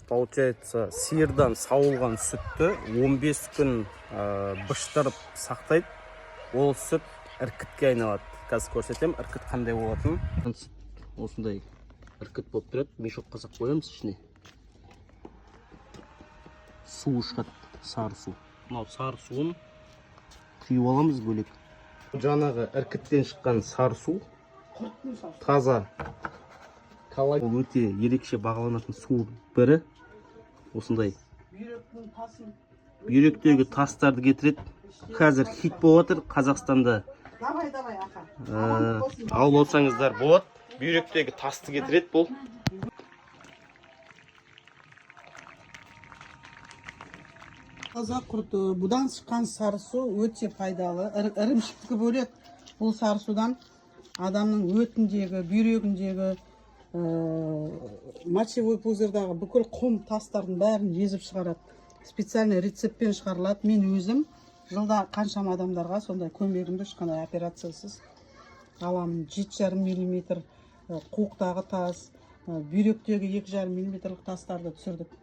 Получается, сиырдан сауылған сүтті 15 күн быштырып сақтайды. Ол сүт іркітке айналады. Қазір көрсетем, іркіт қандай болатынын. Осындай іркіт болып тұрады. Мешок қазақ қоямыз ішіне. Су шығады, сары су. Мынау сары суын құйып аламыз бөлек. Жаңағы іркіттен шыққан сары су таза. Ол өте ерекше бағаланатын су бірі. Осындай бүйректегі тастарды кетіреді. Қазір хит болып жатыр Қазақстанда. Ал болсаңыздар болады. Бүйректегі тасты кетіреді бұл. Таза құрты. Бұдан шыққан сары су өте пайдалы. Ірімшікті бөлек бұл сары судан адамның өтіндегі, бүйрегіндегі, мочевой пузырдағы бүкіл құм тастардың бәрін езіп шығарады. Специальный рецептпен шығарылады. Мен өзім жылда қаншама адамдарға сондай көмегімді ешқандай операциясыз аламын. 7,5 мм қуықтағы тас, бүйректегі 2,5 мм тастарды түсірдік.